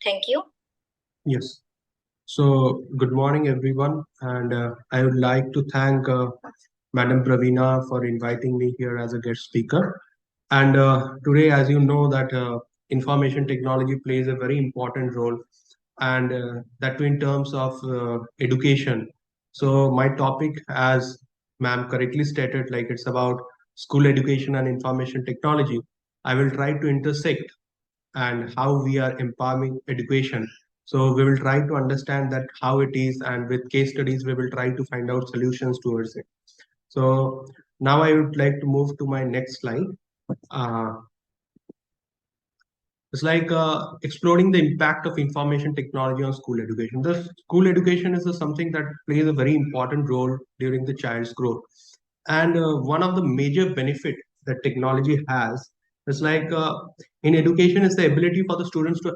Thank you. Yes. So, good morning, everyone. And I would like to thank Madam Pravina for inviting me here as a guest speaker. And today, as you know, that information technology plays a very important role, and that too in terms of education. So, my topic, as ma'am correctly stated, like it's about school education and information technology. I will try to intersect and how we are empowering education. So we will try to understand that how it is, and with case studies, we will try to find out solutions towards it. So now I would like to move to my next slide. Uh, it's like exploring the impact of information technology on school education. The school education is something that plays a very important role during the child's growth. And one of the major benefit that technology has is like in education is the ability for the students to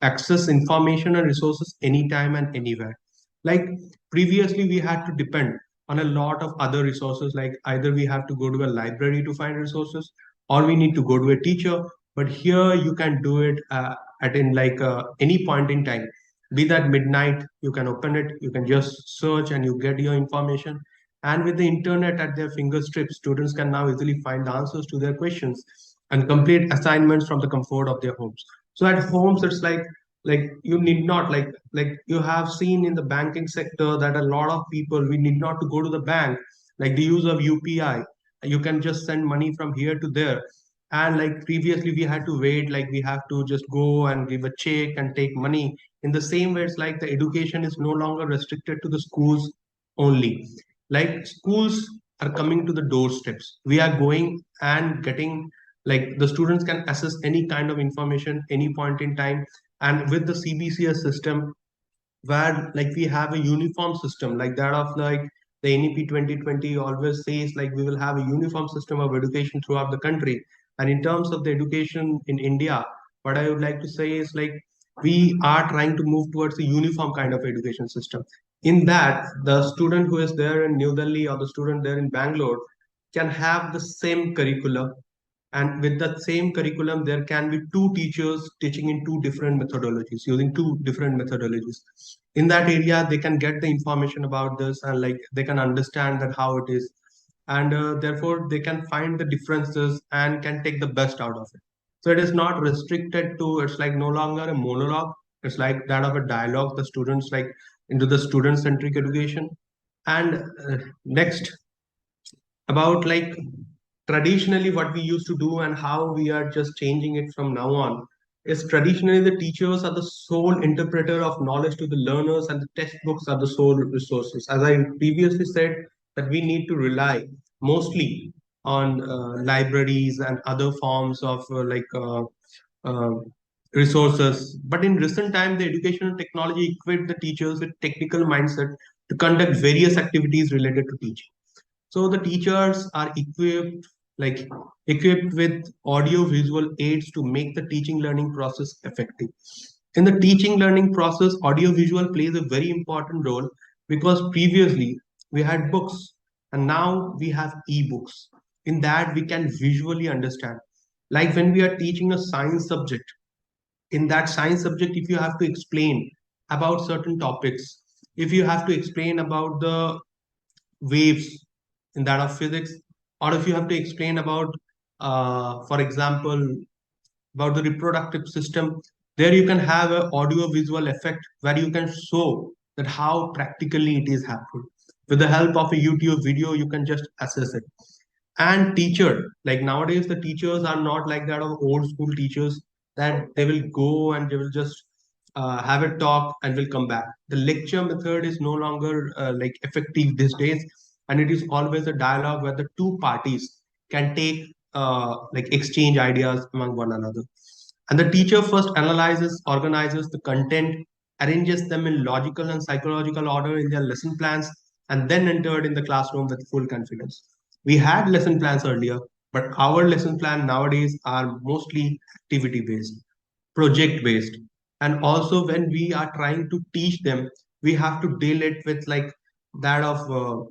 access information and resources anytime and anywhere. Like previously, we had to depend on a lot of other resources. Like either we have to go to a library to find resources, or we need to go to a teacher. But here you can do it at in like any point in time. Be that midnight, you can open it, you can just search, and you get your information. And with the internet at their fingertips, students can now easily find answers to their questions and complete assignments from the comfort of their homes. So at homes, it's like you need not like you have seen in the banking sector that a lot of people, we need not to go to the bank. Like the use of UPI, you can just send money from here to there. And like previously, we had to wait, like we have to just go and give a check and take money. In the same way, it's like the education is no longer restricted to the schools only. Like schools are coming to the doorsteps, we are going and getting, like the students can access any kind of information any point in time. And with the CBCS system, where like we have a uniform system like that of like the NEP 2020 always says, like we will have a uniform system of education throughout the country. And in terms of the education in India, what I would like to say is like we are trying to move towards a uniform kind of education system. In that, the student who is there in New Delhi or the student there in Bangalore can have the same curriculum, and with that same curriculum there can be two teachers teaching in two different methodologies, using two different methodologies. In that area they can get the information about this, and like they can understand that how it is. And therefore they can find the differences and can take the best out of it. So it is not restricted to, it's like no longer a monologue, it's like that of a dialogue, the students like into the student centric education. And next, about like traditionally what we used to do and how we are just changing it from now on is traditionally the teachers are the sole interpreter of knowledge to the learners, and the textbooks are the sole resources. As I previously said, that we need to rely mostly on libraries and other forms of uh, resources. But in recent time, the educational technology equipped the teachers with technical mindset to conduct various activities related to teaching. So the teachers are equipped with audio visual aids to make the teaching learning process effective. In the teaching learning process, audio visual plays a very important role, because previously we had books and now we have ebooks. In that we can visually understand. Like when we are teaching a science subject, in that science subject, if you have to explain about certain topics, if you have to explain about the waves in that of physics, or if you have to explain about for example about the reproductive system, there you can have an audio visual effect where you can show that how practically it is happening. With the help of a YouTube video you can just assess it. And teacher, like nowadays the teachers are not like that of old school teachers, that they will go and they will just have a talk and will come back. The lecture method is no longer like effective these days, and it is always a dialogue where the two parties can take like exchange ideas among one another. And the teacher first analyzes, organizes the content, arranges them in logical and psychological order in their lesson plans, and then entered in the classroom with full confidence. We had lesson plans earlier, but our lesson plan nowadays are mostly activity based, project based. And also when we are trying to teach them, we have to deal it with like that of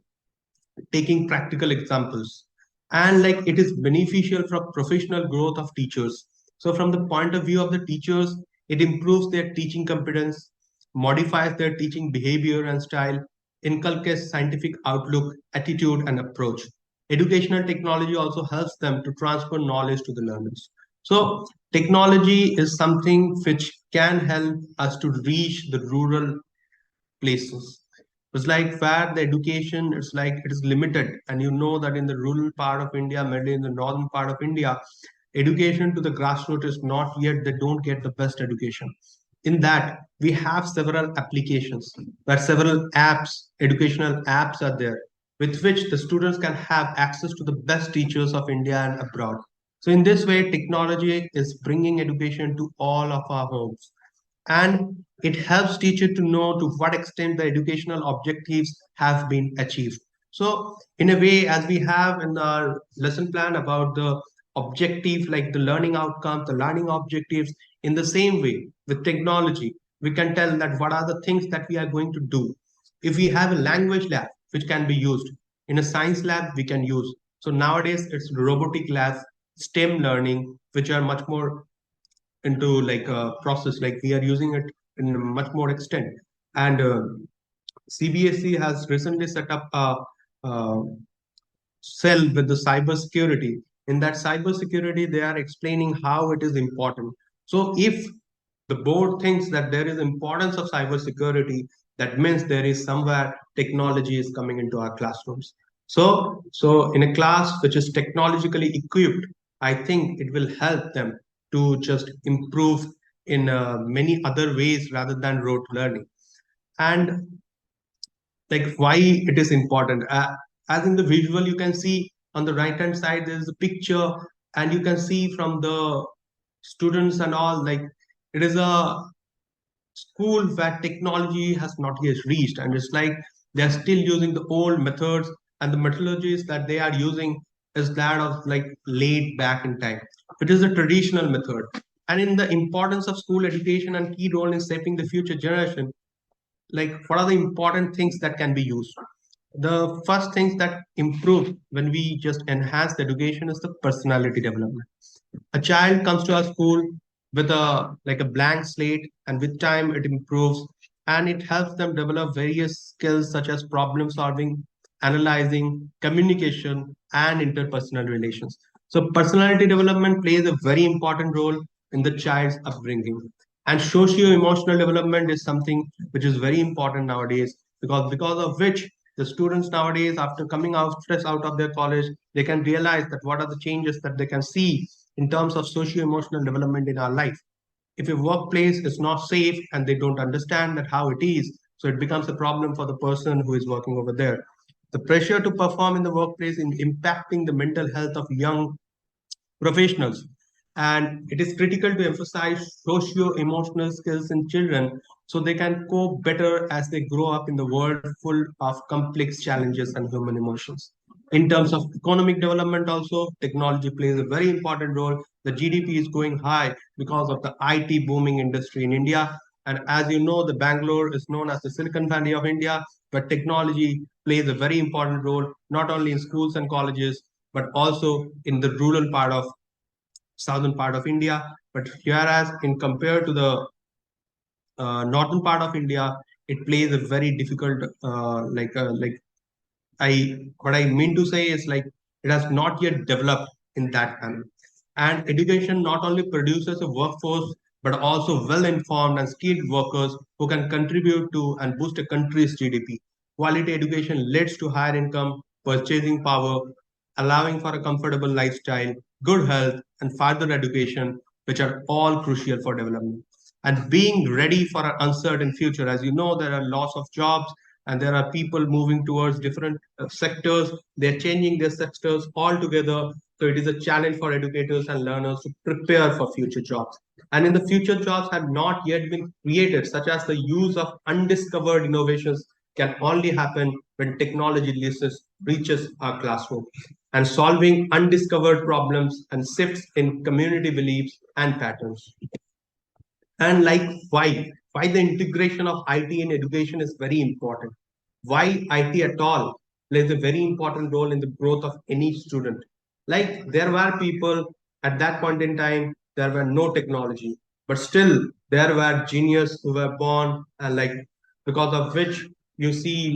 taking practical examples. And like it is beneficial for professional growth of teachers. So from the point of view of the teachers, It improves their teaching competence, modifies their teaching behavior and style, inculcates scientific outlook, attitude, and approach. Educational technology also helps them to transfer knowledge to the learners. So, technology is something which can help us to reach the rural places. It's like where the education it's like it is limited, and you know that in the rural part of India, mainly in the northern part of India, education to the grassroots is not yet, they don't get the best education. In that, we have several applications, where several apps, educational apps are there, with which the students can have access to the best teachers of India and abroad. So in this way, technology is bringing education to all of our homes, and it helps teacher to know to what extent the educational objectives have been achieved. So in a way, as we have in our lesson plan about the objective, like the learning outcomes, the learning objectives, in the same way with technology, we can tell that what are the things that we are going to do. If we have a language lab which can be used, in a science lab we can use. So nowadays it's robotic labs, STEM learning, which are much more into like a process, like we are using it in a much more extent. And CBSE has recently set up a cell with the cyber security. In that cyber security, they are explaining how it is important. So if the board thinks that there is importance of cyber security, that means there is somewhere technology is coming into our classrooms. So in a class which is technologically equipped, I think it will help them to just improve in many other ways rather than rote learning. And like why it is important, as in the visual you can see on the right hand side there is a picture, and you can see from the students and all, like it is a school where technology has not yet reached, and it's like they're still using the old methods, and the methodologies that they are using is that of like laid back in time. It is a traditional method. And in the importance of school education and key role in shaping the future generation, like what are the important things that can be used? The first things that improve when we just enhance the education is the personality development. A child comes to our school with a like a blank slate, and with time it improves, and it helps them develop various skills such as problem solving, analyzing, communication, and interpersonal relations. So personality development plays a very important role in the child's upbringing. And socio-emotional development is something which is very important nowadays, because of which the students nowadays, after coming out stress out of their college, they can realize that what are the changes that they can see in terms of socio-emotional development in our life. If a workplace is not safe and they don't understand that how it is, so it becomes a problem for the person who is working over there. The pressure to perform in the workplace is impacting the mental health of young professionals. And it is critical to emphasize socio-emotional skills in children so they can cope better as they grow up in the world full of complex challenges and human emotions. In terms of economic development, also, technology plays a very important role. The GDP is going high because of the IT booming industry in India. And as you know, the Bangalore is known as the Silicon Valley of India, but technology plays a very important role, not only in schools and colleges, but also in the rural part of southern part of India. But whereas in compared to the northern part of India, it plays a very difficult like what I mean to say is like it has not yet developed in that manner. And education not only produces a workforce but also well-informed and skilled workers who can contribute to and boost a country's GDP. Quality education leads to higher income, purchasing power, allowing for a comfortable lifestyle, good health, and further education, which are all crucial for development. And being ready for an uncertain future, as you know, there are loss of jobs, and there are people moving towards different sectors. They're changing their sectors altogether. So it is a challenge for educators and learners to prepare for future jobs. And in the future, jobs have not yet been created, such as the use of undiscovered innovations can only happen when technology reaches our classroom, and solving undiscovered problems and shifts in community beliefs and patterns. And like why the integration of IT in education is very important. Why IT at all plays a very important role in the growth of any student. Like there were people at that point in time, there were no technology. but still there were genius who were born, and like because of which you see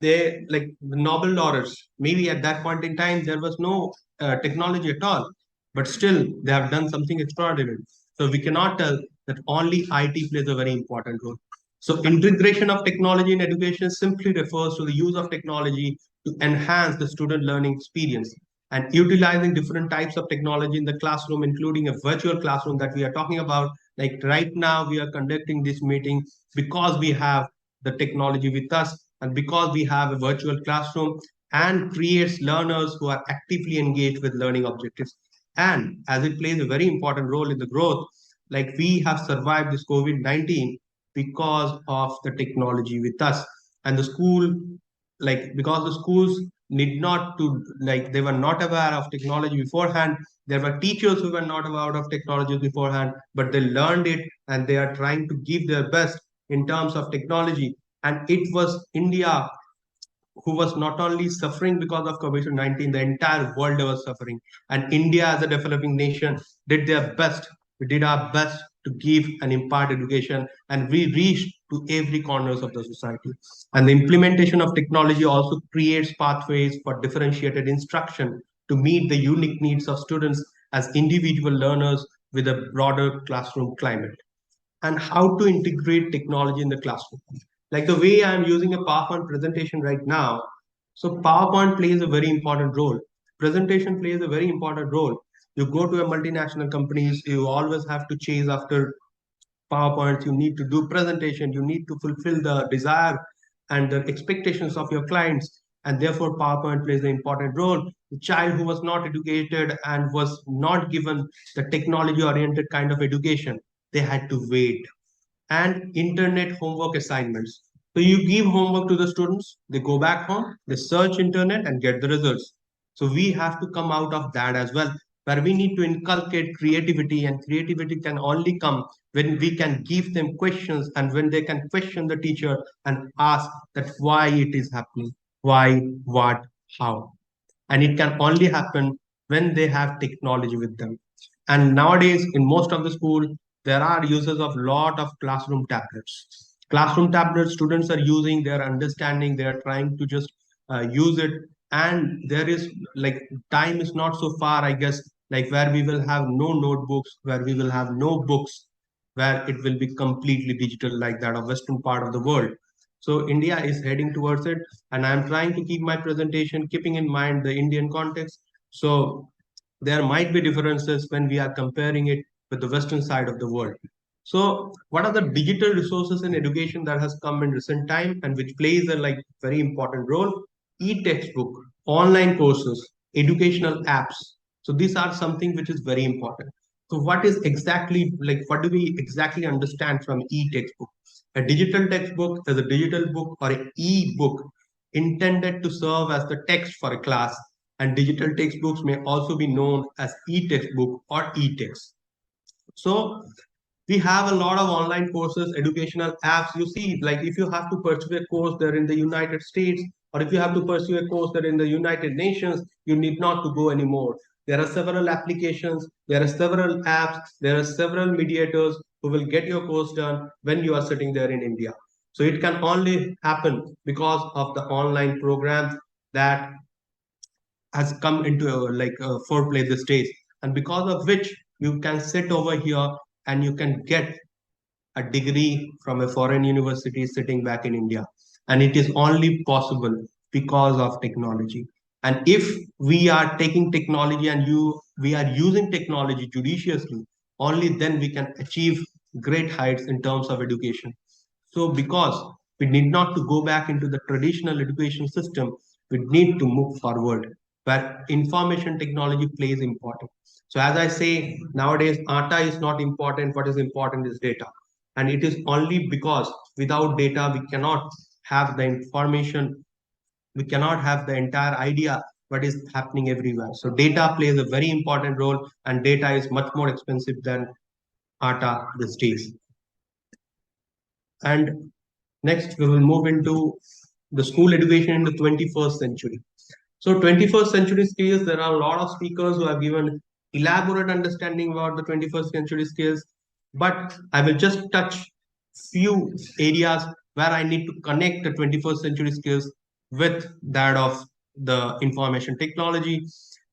they like the Nobel laureates. Maybe at that point in time there was no technology at all, but still they have done something extraordinary. So we cannot tell that only IT plays a very important role. So integration of technology in education simply refers to the use of technology to enhance the student learning experience, and utilizing different types of technology in the classroom, including a virtual classroom that we are talking about. Like right now, we are conducting this meeting because we have the technology with us, and because we have a virtual classroom, and creates learners who are actively engaged with learning objectives. And as it plays a very important role in the growth, like we have survived this COVID-19 because of the technology with us. And the school, like because the schools need not to, like they were not aware of technology beforehand. There were teachers who were not aware of technology beforehand, but they learned it and they are trying to give their best in terms of technology. And it was India who was not only suffering because of COVID-19, the entire world was suffering. And India, as a developing nation, did their best. We did our best to give and impart education, and we reached to every corners of the society. And the implementation of technology also creates pathways for differentiated instruction to meet the unique needs of students as individual learners with a broader classroom climate. And how to integrate technology in the classroom. Like the way I'm using a PowerPoint presentation right now. So PowerPoint plays a very important role. Presentation plays a very important role. You go to a multinational companies, you always have to chase after PowerPoints, you need to do presentation, you need to fulfill the desire and the expectations of your clients. And therefore, PowerPoint plays an important role. The child who was not educated and was not given the technology oriented kind of education, they had to wait. And internet homework assignments. So you give homework to the students, they go back home, they search internet and get the results. So we have to come out of that as well, where we need to inculcate creativity, and creativity can only come when we can give them questions and when they can question the teacher and ask that why it is happening, why, what, how. And it can only happen when they have technology with them. And nowadays in most of the school there are uses of lot of classroom tablets students are using, they are understanding, they are trying to just use it. And there is like time is not so far, I guess, like where we will have no notebooks, where we will have no books, where it will be completely digital like that of western part of the world. So India is heading towards it, and I'm trying to keep my presentation keeping in mind the Indian context. So there might be differences when we are comparing it with the western side of the world. So what are the digital resources in education that has come in recent time and which plays a like very important role? E-textbook, online courses, educational apps. So these are something which is very important. So what is exactly like what do we exactly understand from e-textbook? A digital textbook is a digital book or an e-book intended to serve as the text for a class, and digital textbooks may also be known as e-textbook or e-text. So we have a lot of online courses, educational apps. You see, like if you have to pursue a course there in the United States, or if you have to pursue a course there in the United Nations, you need not to go anymore. There are several applications, there are several apps, there are several mediators who will get your course done when you are sitting there in India. So it can only happen because of the online programs that has come into foreplay these days, and because of which you can sit over here and you can get a degree from a foreign university sitting back in India. And it is only possible because of technology. And if we are taking technology and we are using technology judiciously, only then we can achieve great heights in terms of education. So because we need not to go back into the traditional education system, we need to move forward where information technology plays important. So as I say, nowadays data is not important. What is important is data. And it is only because without data, we cannot have the information, we cannot have the entire idea what is happening everywhere. So data plays a very important role, and data is much more expensive than data these days. And next, we will move into the school education in the 21st century. So 21st century skills, there are a lot of speakers who have given elaborate understanding about the 21st century skills, but I will just touch few areas where I need to connect the 21st century skills with that of the information technology,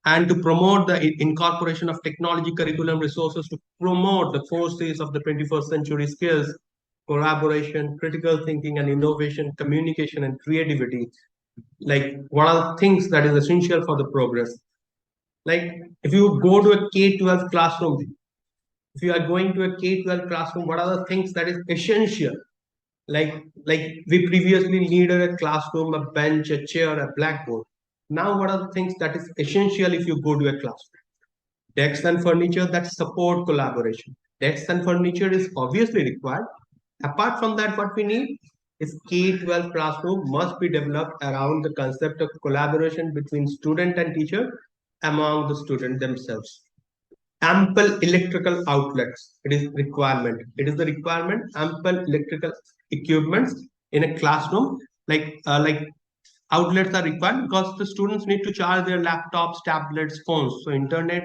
and to promote the incorporation of technology curriculum resources to promote the forces of the 21st century skills: collaboration, critical thinking and innovation, communication and creativity. Like, what are the things that is essential for the progress? Like, if you go to a K-12 classroom, if you are going to a K-12 classroom, what are the things that is essential? Like we previously needed a classroom, a bench, a chair, a blackboard. Now, what are the things that is essential if you go to a classroom? Desks and furniture that support collaboration. Desks and furniture is obviously required. Apart from that, what we need is K-12 classroom must be developed around the concept of collaboration between student and teacher, among the student themselves. Ample electrical outlets, it is requirement, it is the requirement. Ample electrical equipments in a classroom, like outlets are required because the students need to charge their laptops, tablets, phones. So internet,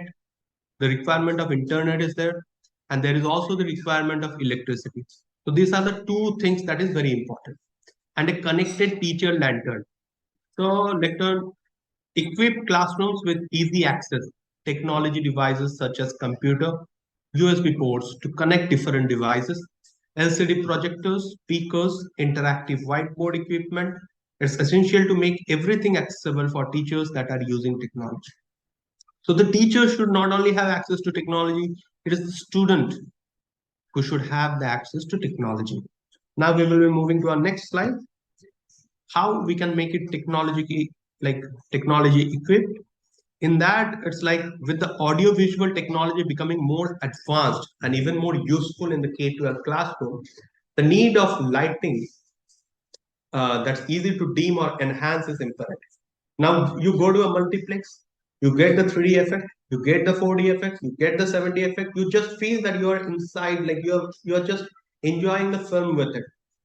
the requirement of internet is there, and there is also the requirement of electricity. So these are the two things that is very important. And a connected teacher lantern. So lectern equip classrooms with easy access technology devices such as computer, USB ports to connect different devices, LCD projectors, speakers, interactive whiteboard equipment. It's essential to make everything accessible for teachers that are using technology. So the teacher should not only have access to technology, it is the student who should have the access to technology. Now we will be moving to our next slide. How we can make it technology equipped. In that, it's like with the audio visual technology becoming more advanced and even more useful in the K-12 classroom, the need of lighting that's easy to dim or enhance is imperative. Now you go to a multiplex, you get the 3D effect, you get the 4D effect, you get the 7D effect. You just feel that you are inside, like you're just enjoying the film with it.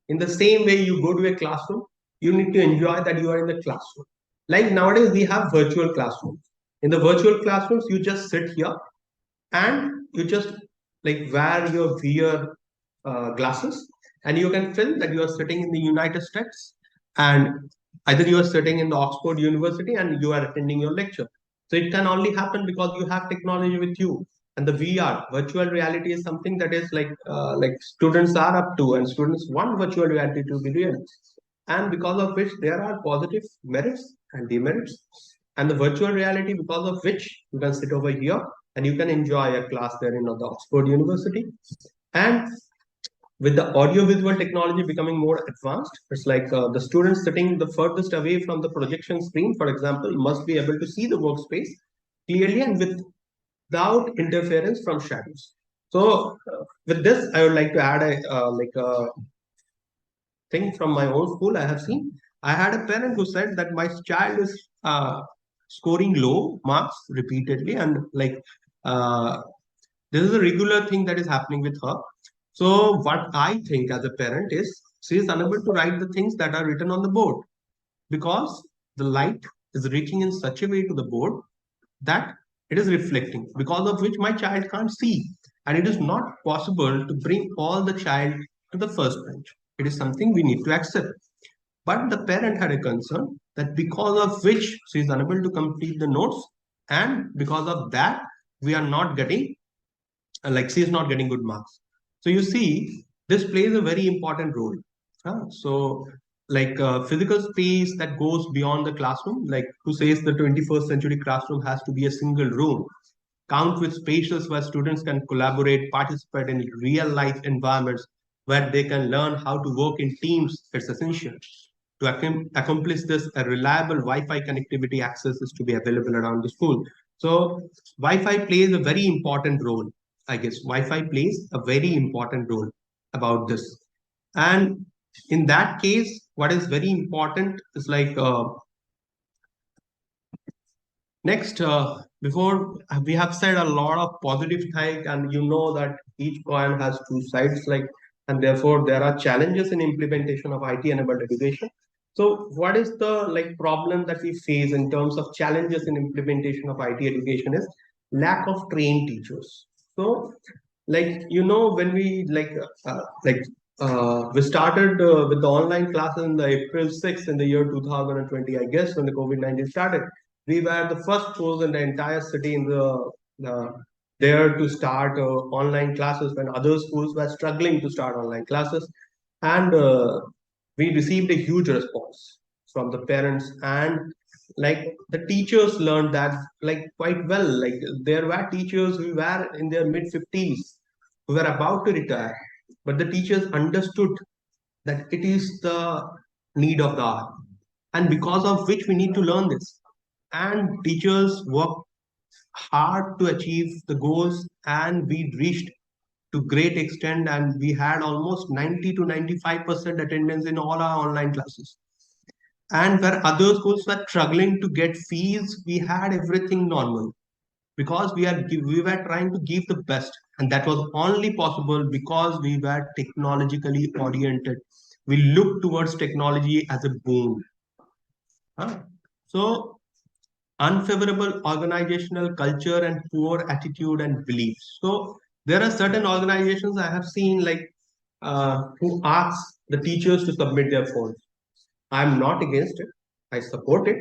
In the same way, you go to a classroom, you need to enjoy that you are in the classroom. Like nowadays, we have virtual classrooms. In the virtual classrooms, you just sit here and you just like wear your VR glasses, and you can feel that you are sitting in the United States, and either you are sitting in the Oxford University and you are attending your lecture. So it can only happen because you have technology with you. And the VR, virtual reality, is something that is like students are up to, and students want virtual reality to be real, and because of which there are positive merits and demerits. And the virtual reality, because of which you can sit over here and you can enjoy a class there in the Oxford University. And with the audio-visual technology becoming more advanced, it's like the students sitting the furthest away from the projection screen, for example, must be able to see the workspace clearly and without interference from shadows. So, with this, I would like to add a thing from my own school. I have seen. I had a parent who said that my child is scoring low marks repeatedly, and uh, this is a regular thing that is happening with her. So what I think as a parent is she is unable to write the things that are written on the board because the light is reaching in such a way to the board that it is reflecting, because of which my child can't see. And it is not possible to bring all the child to the first bench. It is something we need to accept. But the parent had a concern that because of which she is unable to complete the notes, and because of that, we are not getting like she is not getting good marks. So you see, this plays a very important role. So physical space that goes beyond the classroom, like who says the 21st century classroom has to be a single room, count with spaces where students can collaborate, participate in real life environments where they can learn how to work in teams. It's essential. To accomplish this, a reliable Wi-Fi connectivity access is to be available around the school. So Wi-Fi plays a very important role. I guess Wi-Fi plays a very important role about this. And in that case, what is very important is next, before we have said a lot of positive things, and you know that each coin has two sides, and therefore there are challenges in implementation of IT-enabled education. So, what is the problem that we face in terms of challenges in implementation of IT education is lack of trained teachers. So, when we we started with the online classes in the April 6th in the year 2020, I guess, when the COVID-19 started. We were the first schools in the entire city in the there to start online classes when other schools were struggling to start online classes. And we received a huge response from the parents, and the teachers learned that quite well. Like there were teachers who were in their mid 50s who were about to retire, but the teachers understood that it is the need of the hour, and because of which we need to learn this. And teachers worked hard to achieve the goals, and we reached to great extent, and we had almost 90 to 95% attendance in all our online classes. And where other schools were struggling to get fees, we had everything normal because we were trying to give the best, and that was only possible because we were technologically oriented. We looked towards technology as a boon. Huh? So unfavorable organizational culture and poor attitude and beliefs. So there are certain organizations I have seen who ask the teachers to submit their phones. I'm not against it. I support it.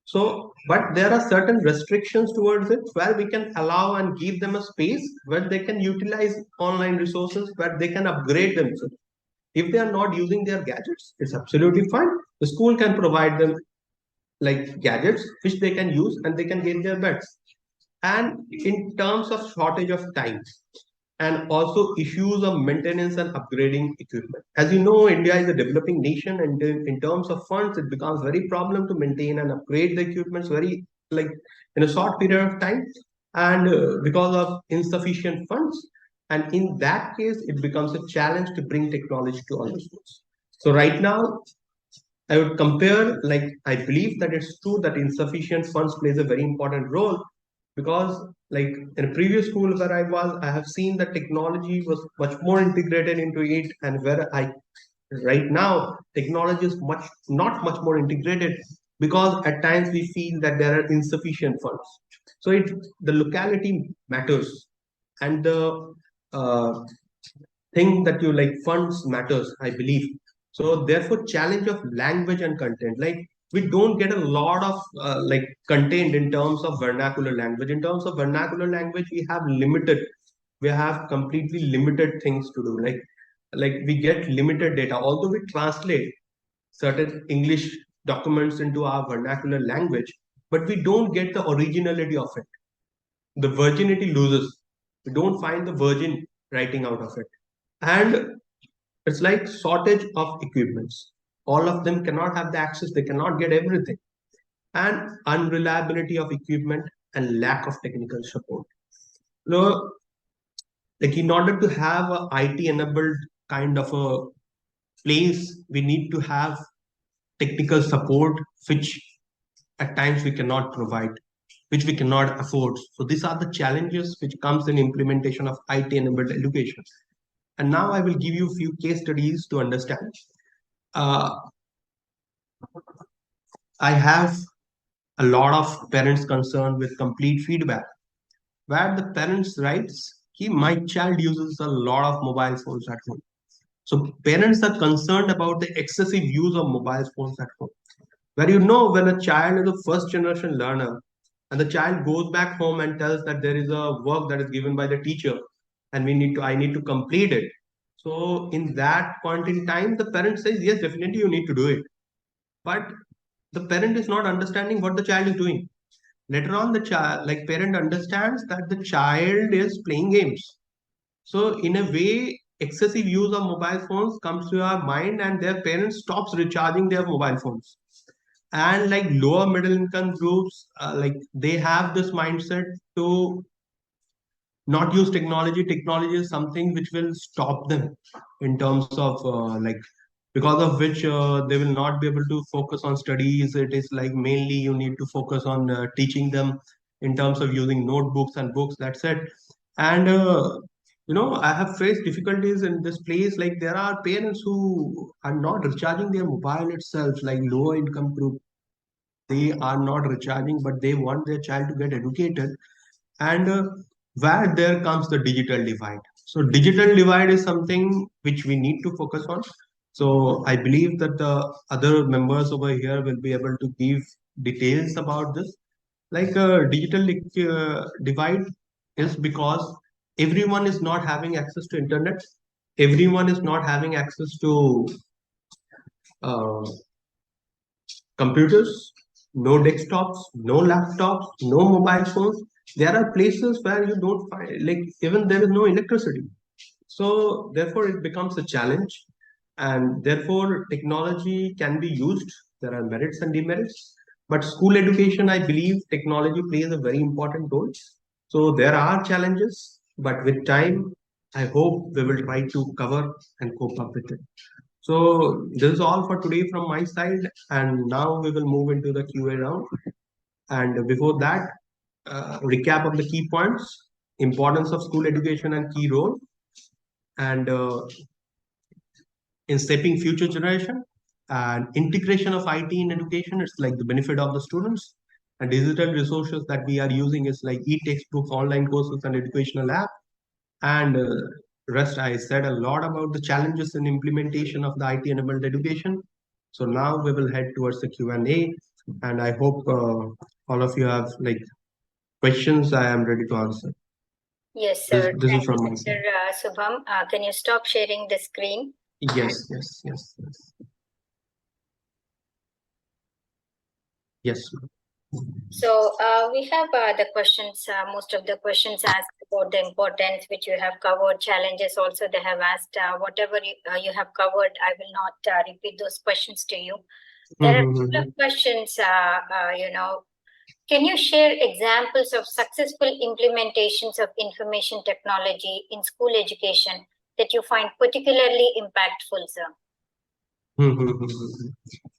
So, but there are certain restrictions towards it where we can allow and give them a space where they can utilize online resources, where they can upgrade themselves. If they are not using their gadgets, it's absolutely fine. The school can provide them gadgets which they can use and they can get their bets. And in terms of shortage of time and also issues of maintenance and upgrading equipment. As you know, India is a developing nation, and in terms of funds, it becomes very problem to maintain and upgrade the equipments very like in a short period of time, and because of insufficient funds. And in that case, it becomes a challenge to bring technology to all the schools. So right now, I would compare, I believe that it's true that insufficient funds plays a very important role because, in a previous school where I was, I have seen that technology was much more integrated into it, and right now, technology is not much more integrated because at times we feel that there are insufficient funds. So the locality matters, and the uh, thing that you like funds matters, I believe. So therefore, challenge of language and content, we don't get a lot of content in terms of vernacular language. In terms of vernacular language, we have completely limited things to do. We get limited data, although we translate certain English documents into our vernacular language, but we don't get the originality of it. The virginity loses. We don't find the virgin writing out of it. And it's like shortage of equipments. All of them cannot have the access, they cannot get everything. And unreliability of equipment and lack of technical support. So, in order to have a IT enabled kind of a place, we need to have technical support, which at times we cannot provide, which we cannot afford. So these are the challenges which comes in implementation of IT enabled education. And now I will give you a few case studies to understand. Uh, I have a lot of parents concerned with complete feedback, where the parents writes, my child uses a lot of mobile phones at home. So parents are concerned about the excessive use of mobile phones at home. Where when a child is a first generation learner and the child goes back home and tells that there is a work that is given by the teacher and I need to complete it. So in that point in time, the parent says, yes, definitely you need to do it. But the parent is not understanding what the child is doing. Later on, the child, parent understands that the child is playing games. So in a way, excessive use of mobile phones comes to our mind, and their parents stops recharging their mobile phones. And lower middle income groups, they have this mindset to not use technology. Technology is something which will stop them in terms of because of which they will not be able to focus on studies. It is mainly you need to focus on teaching them in terms of using notebooks and books. That's it. And I have faced difficulties in this place. There are parents who are not recharging their mobile itself, lower income group. They are not recharging, but they want their child to get educated, And where there comes the digital divide. So digital divide is something which we need to focus on. So I believe that the other members over here will be able to give details about this. Like digital divide is because everyone is not having access to internet. Everyone is not having access to uh, computers, no desktops, no laptops, no mobile phones. There are places where you don't find, like, even there is no electricity. So, therefore, it becomes a challenge, and therefore, technology can be used. There are merits and demerits. But school education, I believe, technology plays a very important role. So, there are challenges, but with time, I hope we will try to cover and cope up with it. So this is all for today from my side, and now we will move into the QA round. And before that, recap of the key points: importance of school education and key role, and in shaping future generation, and integration of IT in education. It's like the benefit of the students, and digital resources that we are using is like e-textbooks, online courses, and educational apps. And rest, I said a lot about the challenges in implementation of the IT-enabled education. So now we will head towards the Q&A, and I hope all of you have like questions. I am ready to answer. Yes, This, sir. this is Thank from you, my Mr. side. Subham. Can you stop sharing the screen? Yes, yes, yes, yes. Yes. So we have the questions, most of the questions asked about the importance which you have covered, challenges also they have asked. Whatever you have covered, I will not repeat those questions to you. There are a couple of questions, can you share examples of successful implementations of information technology in school education that you find particularly impactful, sir?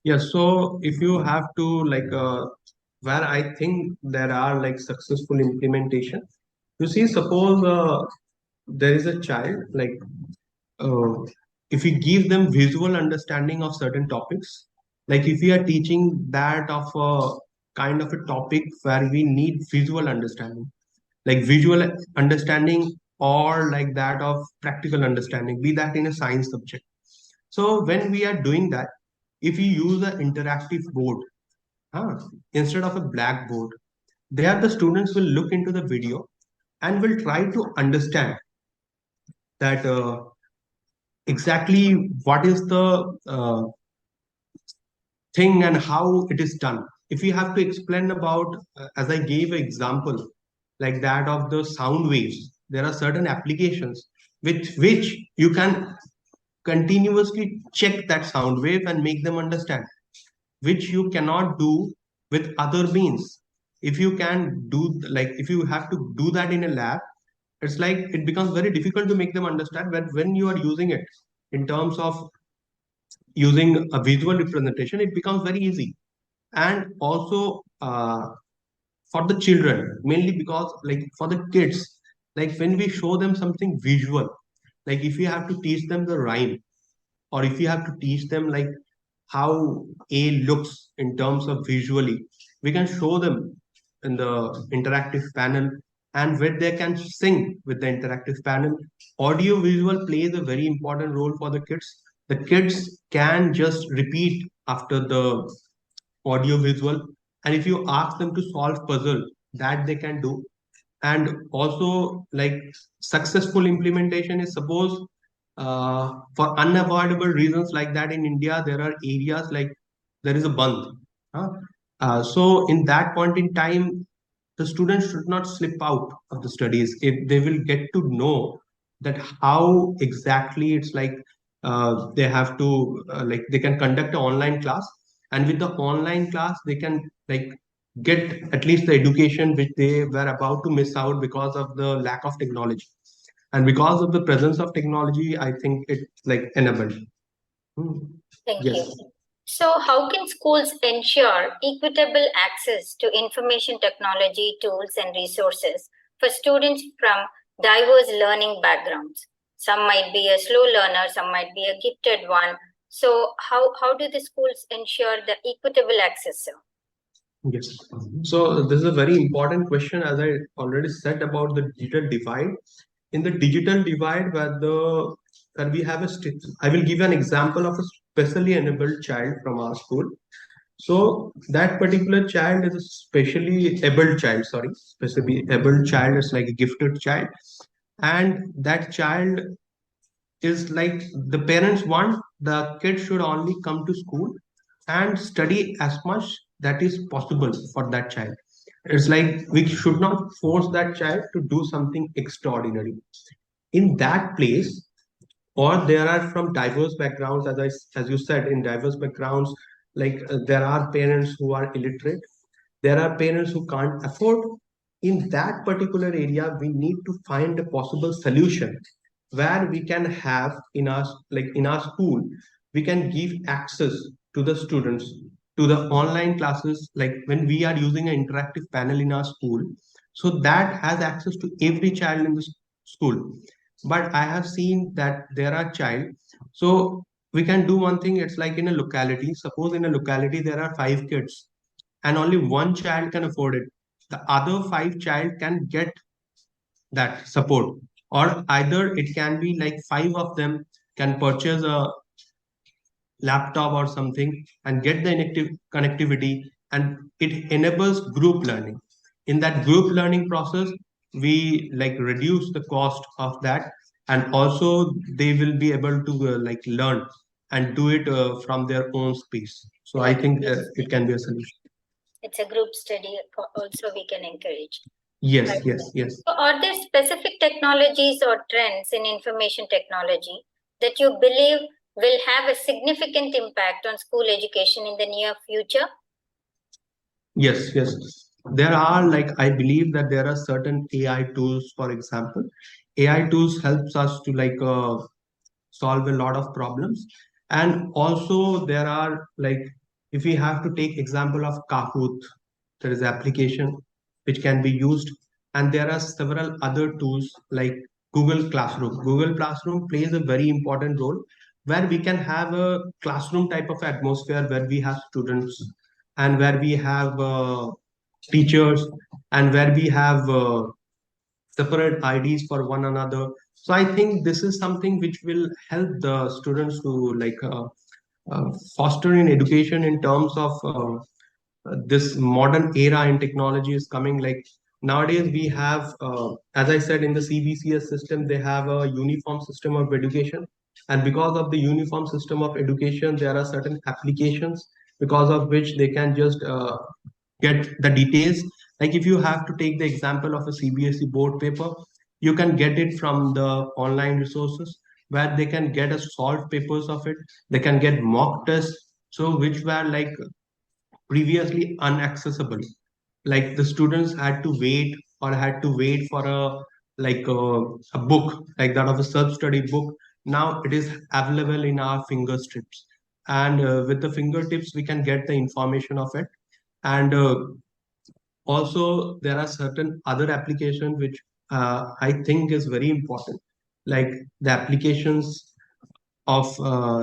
Yes, so if you have to like where I think there are like successful implementation, you see, suppose there is a child like uh, if we give them visual understanding of certain topics, like if we are teaching that of a kind of a topic where we need visual understanding, like visual understanding or like that of practical understanding, be that in a science subject. So when we are doing that, if you use an interactive board huh, instead of a blackboard, there the students will look into the video and will try to understand that exactly what is the thing and how it is done. If you have to explain about, as I gave an example, like that of the sound waves, there are certain applications with which you can continuously check that sound wave and make them understand, which you cannot do with other means. If you can do, like, if you have to do that in a lab, it's like it becomes very difficult to make them understand. When you are using it in terms of using a visual representation, it becomes very easy. And also for the children, mainly because like for the kids, like when we show them something visual, like if you have to teach them the rhyme, or if you have to teach them like how a looks in terms of visually, we can show them in the interactive panel, and where they can sing with the interactive panel. Audio visual plays a very important role for the kids. The kids can just repeat after the audio visual, and if you ask them to solve puzzle, that they can do. And also like successful implementation is, suppose for unavoidable reasons like that in India, there are areas like there is a bandh. Huh? So in that point in time, the students should not slip out of the studies if they will get to know that how exactly it's like they have to like they can conduct an online class, and with the online class they can like get at least the education which they were about to miss out because of the lack of technology. And because of the presence of technology, I think it's like enabled. Hmm. Thank Yes. you. So, how can schools ensure equitable access to information technology tools and resources for students from diverse learning backgrounds? Some might be a slow learner, some might be a gifted one. So, how do the schools ensure the equitable access, sir? Yes. So this is a very important question, as I already said about the digital divide. In the digital divide, where we have I will give you an example of a specially enabled child from our school. So that particular child is a specially able child. Sorry, specifically able child is like a gifted child, and that child is like the parents want the kid should only come to school and study as much that is possible for that child. It's like we should not force that child to do something extraordinary. In that place, or there are from diverse backgrounds, as you said, in diverse backgrounds, there are parents who are illiterate, there are parents who can't afford. In that particular area, we need to find a possible solution where we can have in our school, we can give access to the students to the online classes, like when we are using an interactive panel in our school, so that has access to every child in the school. But I have seen that there are child, so we can do one thing. It's like in a locality, suppose in a locality there are 5 kids and only one child can afford it, the other 5 child can get that support. Or either it can be like 5 of them can purchase a laptop or something and get the connectivity, and it enables group learning. In that group learning process, we like reduce the cost of that, and also they will be able to learn and do it from their own space. So I Like think it can be a solution. it's a group study also we can encourage. Yes, Right. yes, yes. So are there specific technologies or trends in information technology that you believe will have a significant impact on school education in the near future? Yes, yes. There are, I believe that there are certain AI tools, for example. AI tools helps us to solve a lot of problems. And also there are if we have to take example of Kahoot, there is application which can be used. And there are several other tools like Google Classroom. Google Classroom plays a very important role where we can have a classroom type of atmosphere where we have students and where we have teachers and where we have separate IDs for one another. So I think this is something which will help the students to foster in education in terms of this modern era in technology is coming. Like nowadays we have, as I said, in the CBCS system, they have a uniform system of education. And because of the uniform system of education, there are certain applications because of which they can just get the details. Like if you have to take the example of a CBSE board paper, you can get it from the online resources where they can get a solved papers of it. They can get mock tests, so which were previously unaccessible. Like the students had to wait or had to wait for a book like that of a sub-study book. Now it is available in our fingertips, and with the fingertips we can get the information of it. And also there are certain other applications which I think is very important, like the applications of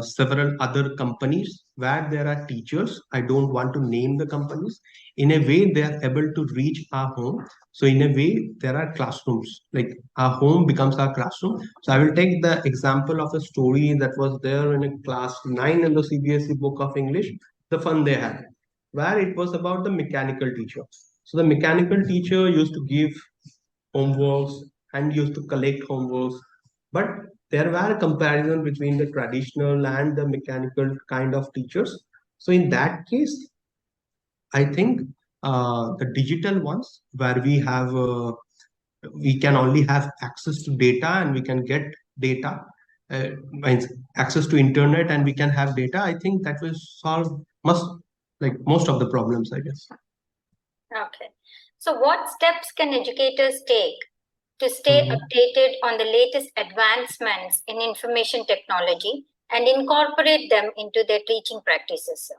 several other companies where there are teachers. I don't want to name the companies. In a way, they are able to reach our home. So in a way, there are classrooms. Like our home becomes our classroom. So I will take the example of a story that was there in a class 9 in the CBSE book of English, The Fun They Had, where it was about the mechanical teacher. So the mechanical teacher used to give homeworks and used to collect homeworks. But there were a comparison between the traditional and the mechanical kind of teachers. So in that case, I think the digital ones where we can only have access to data and we can get data, means access to internet and we can have data. I think that will solve most of the problems, I guess. Okay. So what steps can educators take to stay updated on the latest advancements in information technology and incorporate them into their teaching practices, sir?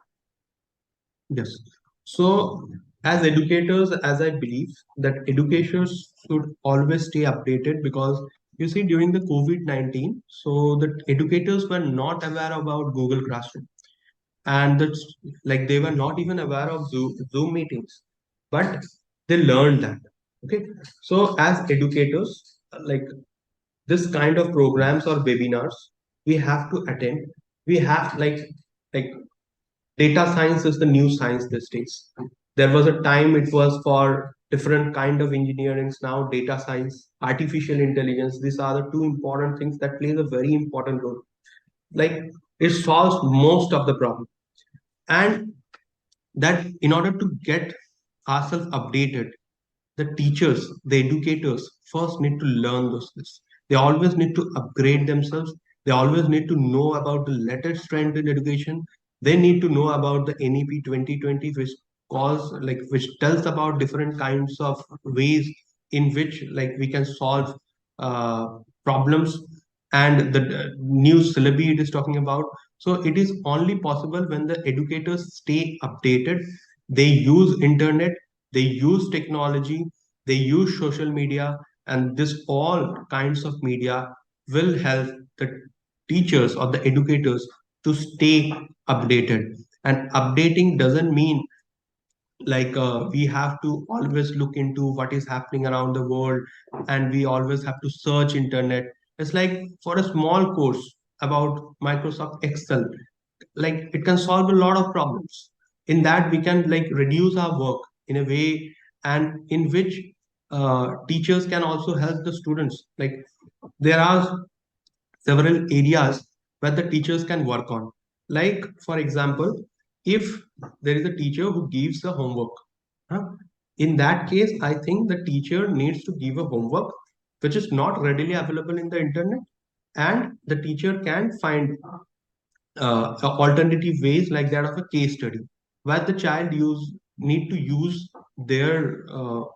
Yes. So, as educators, as I believe that educators should always stay updated, because you see, during the COVID-19, so the educators were not aware about Google Classroom. and like they were not even aware of Zoom meetings, but they learned that. Okay, so as educators, like this kind of programs or webinars, we have to attend. We have like data science is the new science these days. There was a time it was for different kind of engineerings. Now data science, artificial intelligence, these are the two important things that plays a very important role. Like it solves most of the problem. And that in order to get ourselves updated, the teachers, the educators first need to learn those things. They always need to upgrade themselves. They always need to know about the latest trend in education. They need to know about the NEP 2020, which which tells about different kinds of ways in which like we can solve uh, problems, and the new syllabi it is talking about. So it is only possible when the educators stay updated. They use internet, they use technology, they use social media, and this all kinds of media will help the teachers or the educators to stay updated. And updating doesn't mean we have to always look into what is happening around the world, and we always have to search internet. It's like for a small course about Microsoft Excel, like it can solve a lot of problems. In that we can like reduce our work in a way, and in which teachers can also help the students. Like there are several areas where the teachers can work on. Like for example, if there is a teacher who gives a homework, huh, in that case I think the teacher needs to give a homework which is not readily available in the internet, and the teacher can find alternative ways like that of a case study, where the child use need to use their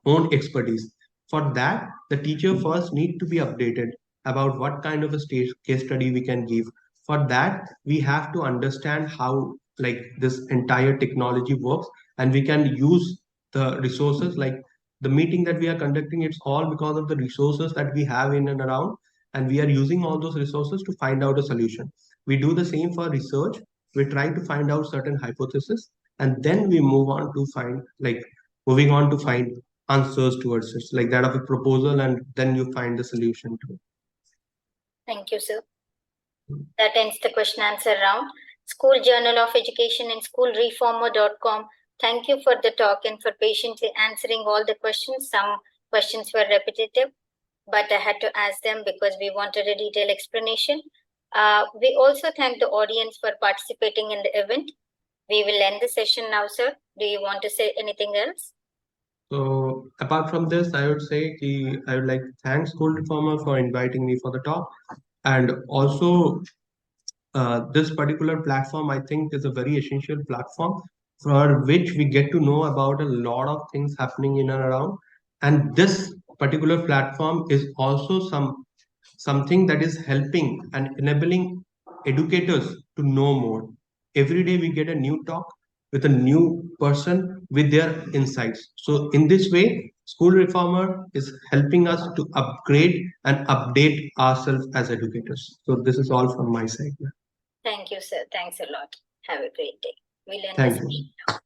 own expertise. For that the teacher first need to be updated about what kind of a stage case study we can give. For that we have to understand how like this entire technology works, and we can use the resources. Like the meeting that we are conducting, it's all because of the resources that we have in and around, and we are using all those resources to find out a solution. We do the same for research. We try to find out certain hypotheses, and then we move on to find like moving on to find answers towards it, like that of a proposal, and then you find the solution to it. Thank you, sir. That ends the question answer round. School Journal of Education and schoolreformer.com. Thank you for the talk and for patiently answering all the questions. Some questions were repetitive, but I had to ask them because we wanted a detailed explanation. We also thank the audience for participating in the event. We will end the session now, sir. Do you want to say anything else? So apart from this, I would say I would like to thank School Reformer for inviting me for the talk, and also this particular platform I think is a very essential platform for which we get to know about a lot of things happening in and around. And this particular platform is also something that is helping and enabling educators to know more. Every day we get a new talk with a new person with their insights. So in this way, School Reformer is helping us to upgrade and update ourselves as educators. So this is all from my side. Thank you, sir. Thanks a lot. Have a great day. We'll end Thank this you. meeting now.